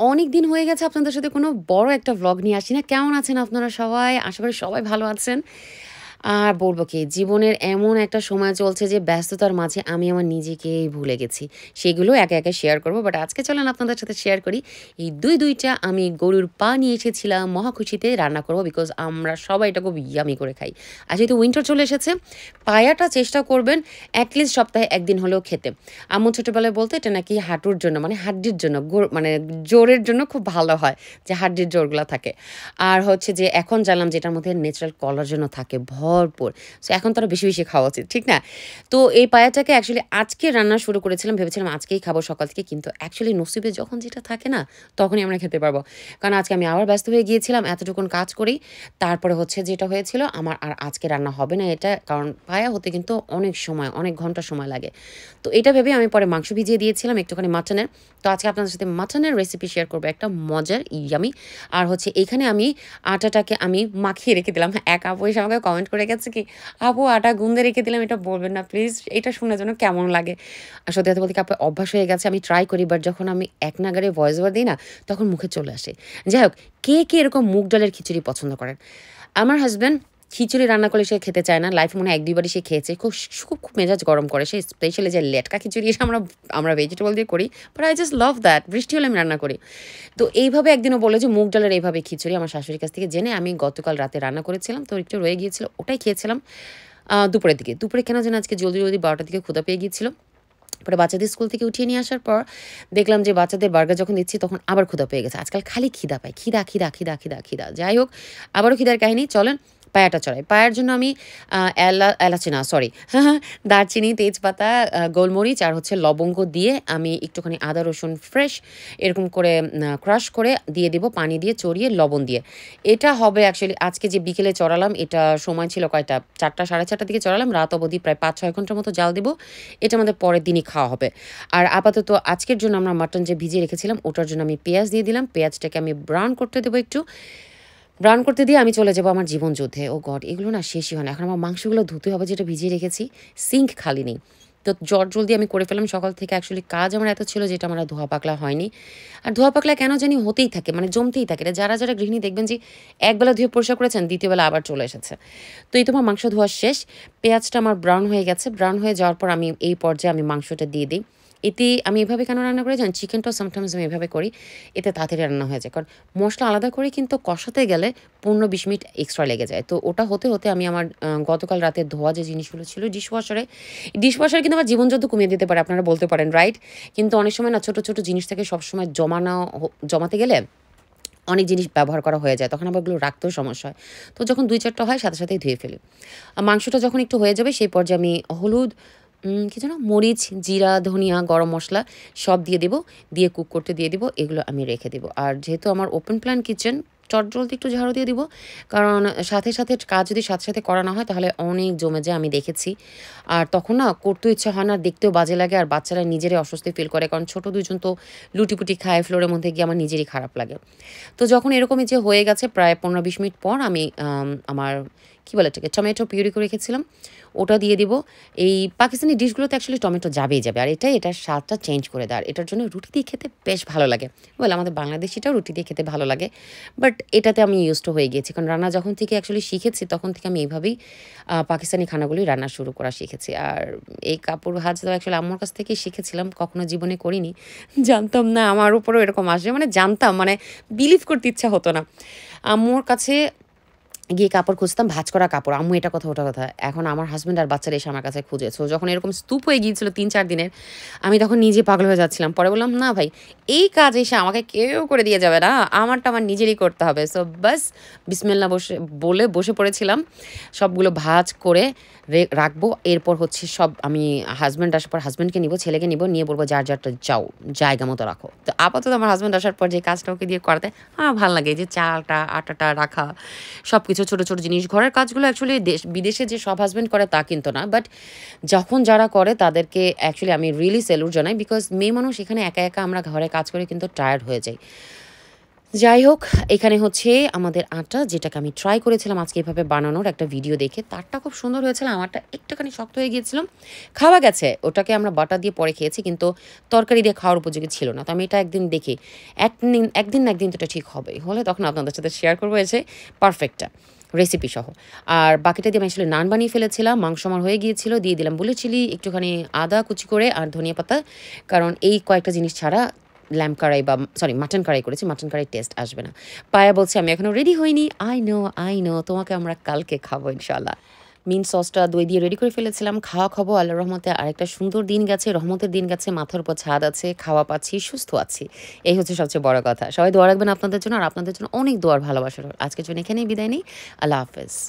অনেক দিন হয়ে গেছে আপনাদের সাথে কোনো বড় একটা ভ্লগ নিয়ে আসি না। কেমন আছেন আপনারা সবাই? আশা করি সবাই ভালো আছেন। আর বলব কি, জীবনের এমন একটা সময় চলছে যে ব্যস্ততার মাঝে আমি আমার নিজেকেই ভুলে গেছি। সেগুলো একে, একে শেয়ার করব। বাট আজকে চলেন আপনাদের সাথে শেয়ার করি। এই ২টা আমি গরুর পা নিয়ে এসেছিলাম মহা খুশিতে রান্না করব। বিকজ আমরা সবাই এটা খুব ইয়াম্মি করে খাই। আর যেহেতু উইন্টার চলে এসেছে, পায়াটা চেষ্টা করবেন এটলিস্ট সপ্তাহে ১ দিন হলেও খেতে। আম্মু ছোটবেলায় বলতো এটা নাকি হাঁটুর জন্য মানে হাড্ডির জন্য মানে জোরের জন্য খুব ভালো হয় যে হাড্ডির জোরগুলা থাকে। আর হচ্ছে যে এখন জানলাম যে এটার মধ্যে ন্যাচারাল কোলাজেনও থাকে ভরপুর। সো এখন তো আরো বেশি, বেশি খাওয়া উচিত, ঠিক না? তো এই পায়াটাকে অ্যাকচুয়ালি আজকে রান্না শুরু করেছিলাম। ভেবেছিলাম আজকেই খাবো সকাল থেকে। কিন্তু অ্যাকচুয়ালি নসিবে যখন যেটা থাকে না, তখনই আমরা খেতে পারবো। কারণ আজকে আমি আবার ব্যস্ত হয়ে গিয়েছিলাম এতটুকুন কাজ করেই। তারপরে হচ্ছে যেটা হয়েছিল আমার আর আজকে রান্না হবে না এটা। কারণ পায়া হতে কিন্তু অনেক সময়, অনেক ঘন্টা সময় লাগে। তো এটা ভেবে আমি পরে মাংস ভিজিয়ে দিয়েছিলাম একটুখানি মাটনের। তো আজকে আপনাদের সাথে মাটনের রেসিপি শেয়ার করবো একটা মজার ইয়ামি। আর হচ্ছে এইখানে আমি আটাটাকে আমি মাখিয়ে রেখে দিলাম। হ্যাঁ, এক আপু এসে আমাকে কমেন্ট করে গেছে কি, "আপু আটা গুঁদে রেখে দিলাম, এটা বলবেন না প্লিজ। এটা শুনে যেন কেমন লাগে?" আর সত্যি কথা বলতে কি আপু অভ্যাস হয়ে গেছে। আমি ট্রাই করি বাট যখন আমি এক নাগাড়ে ভয়েস ওভার দিই না, তখন মুখে চলে আসে। যাই হোক, কে এরকম মুগ ডালের খিচুড়ি পছন্দ করেন? আমার হাসব্যান্ড খিচুড়ি রান্না করলে সে খেতে চায় না। লাইফে মনে হয় ১-২ বারই সে খেয়েছে। খুব মেজাজ গরম করে সে। স্পেশালি যে লেটকা খিচুড়ি এসে আমরা ভেজিটেবল দিয়ে করি। But I just love that. বৃষ্টি হলে আমি রান্না করি। তো এইভাবে একদিনও বলল যে মুগ ডালের এইভাবে খিচুড়ি আমার শাশুড়ির কাছ থেকে জেনে আমি গতকাল রাতে রান্না করেছিলাম। তো একটু রয়ে গিয়েছিল। ওটাই খেয়েছিলাম দুপুরের দিকে। দুপুরে কেন যেন আজকে জলদি, ১২টার দিকে ক্ষুধা পেয়ে গিয়েছিল। পরে বাচ্চাদের স্কুল থেকে উঠিয়ে নিয়ে আসার পর দেখলাম যে বাচ্চাদের বার্গার যখন দিচ্ছি তখন আবার ক্ষুধা পেয়ে গেছে। আজকাল খালি খিদা পায়। খিদা। যাই হোক, আবারও খিদার কাহিনী। চলেন পায়াটা চড়াই। পায়ার জন্য আমি এলাচি না সরি দারচিনি, তেজপাতা, গোলমরিচ আর হচ্ছে লবঙ্গ দিয়ে আমি একটুখানি আদা রসুন ফ্রেশ এরকম করে ক্রাশ করে দিয়ে দিব পানি দিয়ে চড়িয়ে লবণ দিয়ে। এটা হবে অ্যাকচুয়ালি আজকে যে বিকেলে চড়ালাম এটা সময় ছিল কয়টা ৪টা ৪:৩০ দিকে চড়ালাম। রাত অবধি প্রায় ৫-৬ ঘন্টার মতো জাল দিব। এটা আমাদের পরের দিনই খাওয়া হবে। আর আপাতত আজকের জন্য আমরা মাটন যে ভিজিয়ে রেখেছিলাম ওটার জন্য আমি পেঁয়াজ দিয়ে দিলাম। পেঁয়াজটাকে আমি ব্রাউন করতে দেবো একটু। ব্রাউন করতে দিয়ে আমি চলে যাবো আমার জীবনযুদ্ধে। ও গড! এগুলো না শেষই হয় না। এখন আমার মাংসগুলো ধুতে হবে যেটা ভিজিয়ে রেখেছি। সিঙ্ক খালি নেই। তো জলদি আমি করে ফেললাম সকাল থেকে। অ্যাকচুয়ালি কাজ আমার এত ছিল যেটা আমার আর ধোয়া পাকলা হয়নি। আর ধোয়া পাকলা কেন জানি হতেই থাকে মানে জমতেই থাকে। এটা যারা গৃহিণী দেখবেন যে একবেলা ধুয়ে পরিষ্কার করেছেন দ্বিতীয় বেলা আবার চলে এসেছে। তো এই তোমার মাংস ধোয়া শেষ। পেঁয়াজটা আমার ব্রাউন হয়ে গেছে। ব্রাউন হয়ে যাওয়ার পর আমি এই পর্যায়ে আমি মাংসটা দিয়ে দিই। এতে আমি এভাবে কেন রান্না করি জানেন? চিকেনটাও সামটাইমস আমি এভাবে করি। এতে তাড়াতাড়ি রান্না হয়ে যায়। কারণ মসলা আলাদা করে কিন্তু কষাতে গেলে ১৫-২০ মিনিট এক্সট্রা লেগে যায়। তো ওটা হতে আমি আমার গতকাল রাতে ধোয়া যে জিনিসগুলো ছিল ডিশওয়াশারে কিন্তু আমার জীবনযুদ্ধ কমিয়ে দিতে পারে আপনারা বলতে পারেন, রাইট? কিন্তু অনেক সময় না ছোট জিনিস থেকে সবসময় জমাতে গেলে অনেক জিনিস ব্যবহার করা হয়ে যায়। তখন আবার ওগুলো রাখতেও সমস্যা হয়। তো যখন ২-৪ টা হয় সাথেই ধুয়ে ফেলি। মাংসটা যখন একটু হয়ে যাবে সেই পর্যায়ে আমি হলুদ, কি যেন? মরিচ, জিরা, ধনিয়া, গরম মসলা সব দিয়ে দিব। দিয়ে কুক করতে দিয়ে দিব। এগুলো আমি রেখে দিব। আর যেহেতু আমার ওপেন প্ল্যান কিচেন চটজলদি একটু ঝাড়ু দিয়ে দিব। কারণ সাথে কাজ যদি সাথে করা না হয় তাহলে অনেক জমে যায় আমি দেখেছি। আর তখন না করতেও ইচ্ছা হয় না, দেখতেও বাজে লাগে আর বাচ্চারা নিজেরাই অস্বস্তি ফিল করে। কারণ ছোট ২ জন তো লুটিপুটি খায় ফ্লোরের মধ্যে গিয়ে আমার নিজেরই খারাপ লাগে। তো যখন এরকমই যে হয়ে গেছে প্রায় ১৫-২০ মিনিট পর আমি আমার কি বলে এটাকে টমেটো পিউরি করে রেখেছিলাম ওটা দিয়ে দিব। এই পাকিস্তানি ডিশগুলোতে অ্যাকচুয়ালি টমেটো যাবে। আর এটার স্বাদটা চেঞ্জ করে দেয়। আর এটার জন্য রুটি দিয়ে খেতে বেশ ভালো লাগে। আমাদের বাংলাদেশিটাও রুটি দিয়ে খেতে ভালো লাগে। বাট এটাতে আমি ইউজড হয়ে গিয়েছি। কারণ রান্না যখন থেকে অ্যাকচুয়ালি শিখেছি তখন থেকে আমি এইভাবেই পাকিস্তানি খানাগুলোই রান্না শুরু করা শিখেছি। আর এই কাপড় ভাজটা অ্যাকচুয়ালি আম্মুর কাছ থেকেই শিখেছিলাম। কখনো জীবনে করিনি। জানতাম না আমার উপরেও এরকম আসবে। মানে জানতাম মানে বিলিভ করতে ইচ্ছা হতো না। আম্মুর কাছে গিয়ে কাপড় খুঁজতাম ভাঁজ করা কাপড়। আম্মু এটা কথা, ওটা কথা। এখন আমার হাসব্যান্ড আর বাচ্চারা এসে আমার কাছে খুঁজে। সো যখন এরকম স্তূপ হয়ে গিয়েছিল ৩-৪ দিনের, আমি তখন নিজে পাগল হয়ে যাচ্ছিলাম। পরে বললাম, "না ভাই, এই কাজ এসে আমাকে কেউ করে দিয়ে যাবে না। আমারটা আমার নিজেরই করতে হবে।" সো বাস বিসমিল্লাহ বলে বসে পড়েছিলাম। সবগুলো ভাঁজ করে রাখবো। এরপর হচ্ছে সব আমি হাসব্যান্ড আসার পর হাসব্যান্ডকে নিবো, ছেলেকে নিবো, নিয়ে বলবো, "যারটা যাও, জায়গা মতো রাখো।" তো আপাতত আমার হাসব্যান্ড আসার পর যে কাজটা ওকে দিয়ে করাতে আমার ভাল লাগে। এই যে চালটা, আটাটা রাখা, সবকিছু ছোট জিনিস। ঘরের কাজগুলো অ্যাকচুয়ালি বিদেশে যে সব হাসব্যান্ড করে তা কিন্তু না। বাট যখন যারা করে তাদেরকে অ্যাকচুয়ালি আমি রিয়েলি স্যালুট জানাই। বিকজ মেয়ে মানুষ এখানে একা আমরা ঘরে কাজ করে কিন্তু টায়ার্ড হয়ে যাই। যাই হোক, এখানে হচ্ছে আমাদের আটা যেটাকে আমি ট্রাই করেছিলাম আজকে এভাবে বানানোর একটা ভিডিও দেখে। তারটা খুব সুন্দর হয়েছিল, আমারটা একটুখানি শক্ত হয়ে গিয়েছিল। খাওয়া গেছে, ওটাকে আমরা বাটার দিয়ে পরে খেয়েছি কিন্তু তরকারি দিয়ে খাওয়ার উপযোগী ছিল না। তো আমি এটা একদিন দেখি, একদিন না একদিন তো এটা ঠিক হবেই। হলে তখন আপনাদের সাথে শেয়ার করবো এসে পারফেক্টটা রেসিপি সহ। আর বাকিটা দিয়ে আমি আসলে নান বানিয়ে ফেলেছিলাম। মাংস আমার হয়ে গিয়েছিল, দিয়ে দিলাম বুলেট চিলি, একটুখানি আদা কুচি করে আর ধনিয়া পাতা। কারণ এই কয়েকটা জিনিস ছাড়া ল্যাম্ব কারাই বা সরি মাটন কারাই করেছি, মাটন কারাই টেস্ট আসবে না। পায়া বলছে, "আমি এখনো রেডি হইনি।" আই নো, তোমাকে আমরা কালকে খাবো ইনশাআল্লাহ। মিন্ট সসটা দই দিয়ে রেডি করে ফেলেছিলাম। খাওয়া খাবো আল্লাহর রহমতে। আরেকটা সুন্দর দিন গেছে, রহমতের দিন গেছে, মাথার উপর ছাদ আছে, খাওয়া পাচ্ছি, সুস্থ আছি। এই হচ্ছে সবচেয়ে বড় কথা। সবাই দোয়া রাখবেন আপনাদের জন্য, আর আপনাদের জন্য অনেক দোয়ার ভালোবাসা রইল। আজকের জন্য এখানেই বিদায় নেই। আল্লাহ হাফেজ।